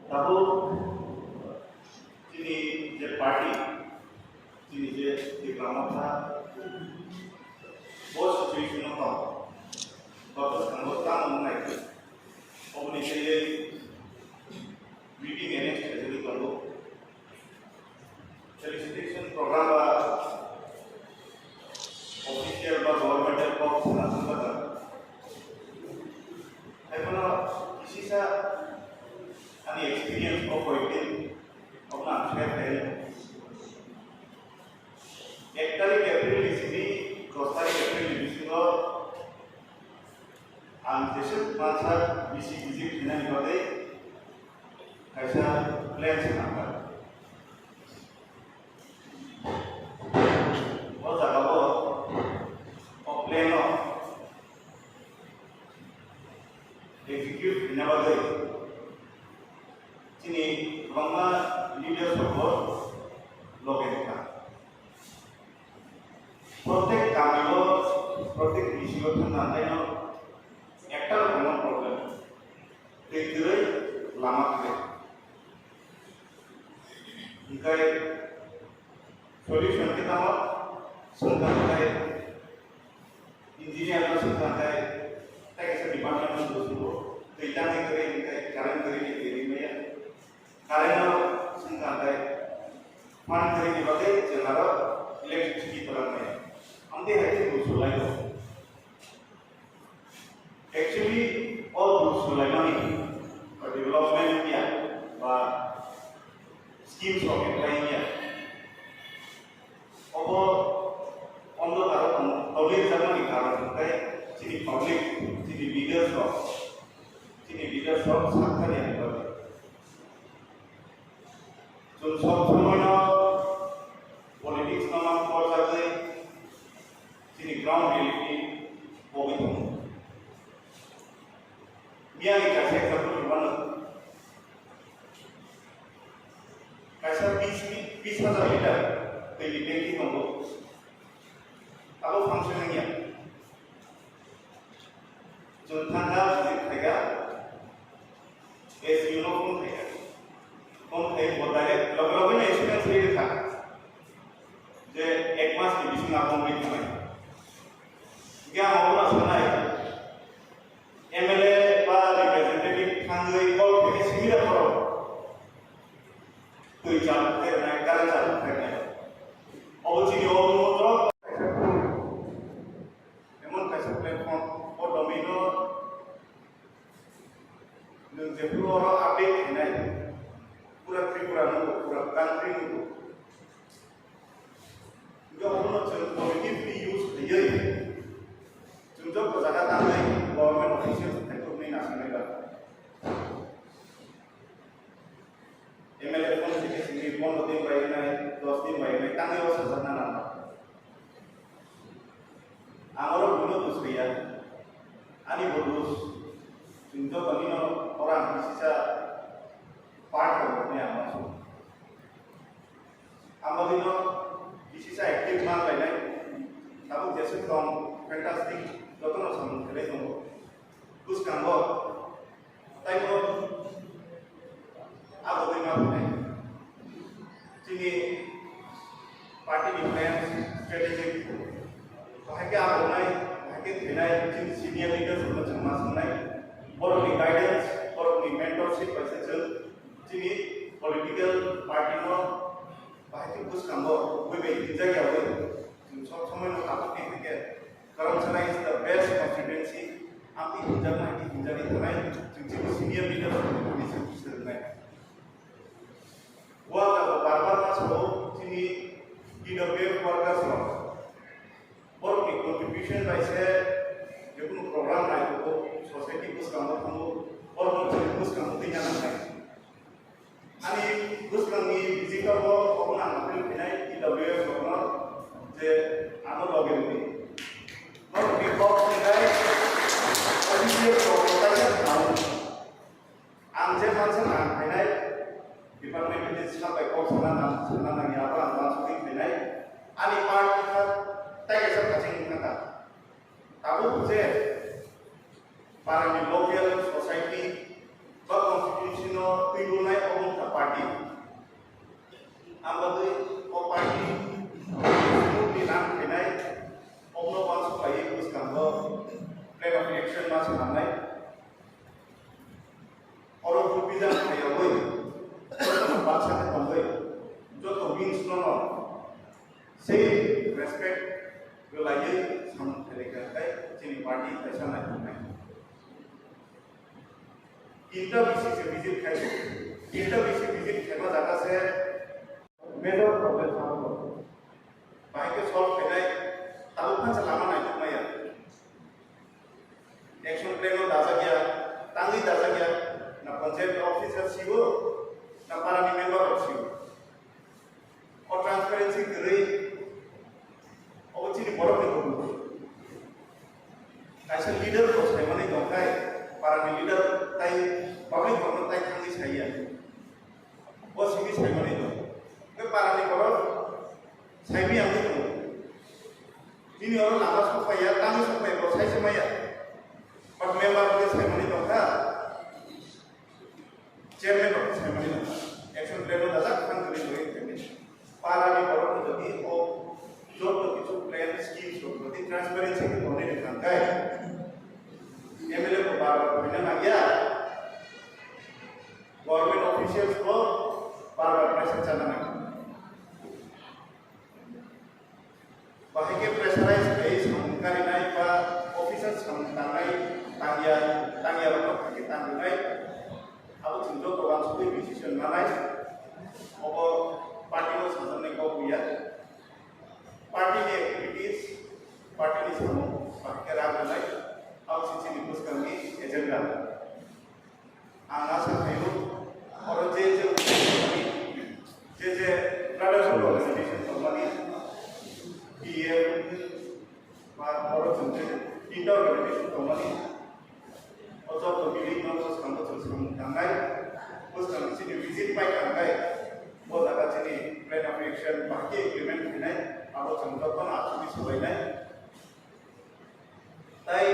Tahu sini je party, sini je di Pramodha, bos situation apa? Bagus anggota mengenai komunikasi meeting ini jadi perlu solicitation program official governmental को संबंध है। ऐसा किसी सा any experience of working अपना share करें। एक तारीख अप्रैल इसी 10 तारीख अप्रैल इसी को आंतरिक मात्रा इसी विजिट करने निकलते ऐसा प्लान से नाता वो जगह वो प्लान हो execute करने वाले sini bangga leader support logenka protek kamilo protek bisio thananaino ekta common problem dekhirai lama kre ikai solution kita mo sungkai engineer lo sungkai teknik department lo suruh teitan kare ikai karan kare ni ya karena singkatai mana dari di bagai jenara elektrisiti terangnya, ante hati usulai itu. Actually all usulai ini, development ya, schemes of applying ya. Apa untuk public zaman ini karena kayak sini public, sini leaders of sangat yang berbeda. So सब समय ना politics ना मान कर सकते sini ground reality वो भी तुम मियाँ की कैसे एक्सप्लोर करना कैसा 20,000 लीटर तो ये टैंकी हमको अब वो फंक्शन नहीं है जो ठंडा दिखेगा ऐसे यूनिफॉर्म दिखेगा कौन थे वो डायरेक्ट लोग ने एक्सपीरियंस ले लिया जे एक मास की बिजनेस आप में क्यों क्या होगा सुना है एमएलए बा रिप्रेजेंटेटिव खांगे कॉल पे सिमिलर करो कोई चालू करना है कार्य चालू करना है और चीज़ और तो एमन कैसे प्लेटफॉर्म और डोमिनो नंजे और अपडेट नहीं पूरा त्रिपुरा नंबर पूरा कंट्री नंबर जो हम लोग पॉजिटिवली यूज किए जो प्रजाता काम नहीं गवर्नमेंट ऑफिशियल सेक्टर में ना सुने का एमएलए फोन से किसी भी फोन होते हैं भाई ना 10 दिन भाई में कांगे वो सजना ना आमरो बुनो दूसरी यार आनी बोलूस जो कभी ना और हम किसी सा पार्ट करते हैं हमारे दिनों किसी से एक्टिव मान लेना तब जैसे तो हम फैंटास्टिक लोगों ने समझ ले तो कुछ काम हो ताकि वो आप वो दिमाग में चीनी पार्टी डिफरेंस स्ट्रेटेजी वहाँ के आप होना है वहाँ के देना है चीनी सीनियर लीडर्स होना चाहिए सुनना है और अपनी गाइडेंस और अपनी मेंटरशिप ऐसे चल चीनी पॉलिटिकल पार्टी को बाकी कुछ काम हो कोई भी इंजॉय किया हो सब समय में आप के करमसला इज द बेस्ट कॉन्स्टिट्यूएंसी आपकी इंजॉय नहीं करना है चीनी सीनियर लीडर को डिस्कस करना है वो बार-बार पास हो चीनी ईडब्ल्यूएफ वर्कर्स हो और की कंट्रीब्यूशन वैसे जो कुछ प्रोग्राम लाए तो सोसाइटी कुछ काम हो और कुछ काम होते जाना है ani buskan ni jika wo अपना अपने बिनाई ईडब्ल्यूएफ होना जे आनो लगे हुए और के बॉक्स में गए ऑफिशियल प्रोपोजल नाउ आम जे मानसे ना बिनाई डिपार्टमेंट के स्टाफ पे को सना ना या पर आम सुधी बिनाई ani पार्ट का तय सब कचिंग ना ताबू जे para ni local society ba constitutional tribunal party. Ambil o party, di dalam kenai, omno masuk lagi terus kantor, plan of action masuk namai. Orang berbeza kayak gue, orang bahasa kan gue, जो means no, say respect, gue lagi sama mereka kayak sini party ऐसा नहीं. Inter visit खेमा जाता से major problem था bike के solve करने तालुका चलाना नहीं तो मैं एक्शन प्लान में दासा गया तांगी दासा गया ना पंचायत ऑफिसर सीओ ना पार्टी मेंबर ऑफ सीओ और ट्रांसपेरेंसी करे और चीनी बड़ा नहीं करूँ ऐसा लीडर को सही माने क्यों का पार्टी लीडर ताई पब्लिक गवर्नमेंट ताई खांगी चाहिए वो सिंगी सही माने तो के पार्टी करो सही भी आगे तो ini orang lawas supaya kami supaya proses semuanya pas member ke saya mani dongka chairman of saya mani dongka action plan dah tak kan kali doi kami para di bawah itu di oh job itu plan scheme so berarti transparency ke boleh ditangkai MLA ko baru punya lagi ya government officials ko baru pressure chalaना bahagia pressurize base mengkari naik pak officers mengtangai tangya untuk kita tangai aku cenderung kawan suku decision malai apa party lo sebenarnya kau punya party ni activities party ni semua pakai raga naik aku sisi dibus kami agenda angas kayu orang JJ brotherhood organization kembali और चलते inter organization community और जब तो building में उस काम को चलते हैं तंगाई उस काम से विजिट पाई तंगाई वो जगह चली प्लान ऑफ एक्शन बाकी इम्प्लीमेंट करना है अब वो चलते तो ना आचुकी सुबह नहीं ताई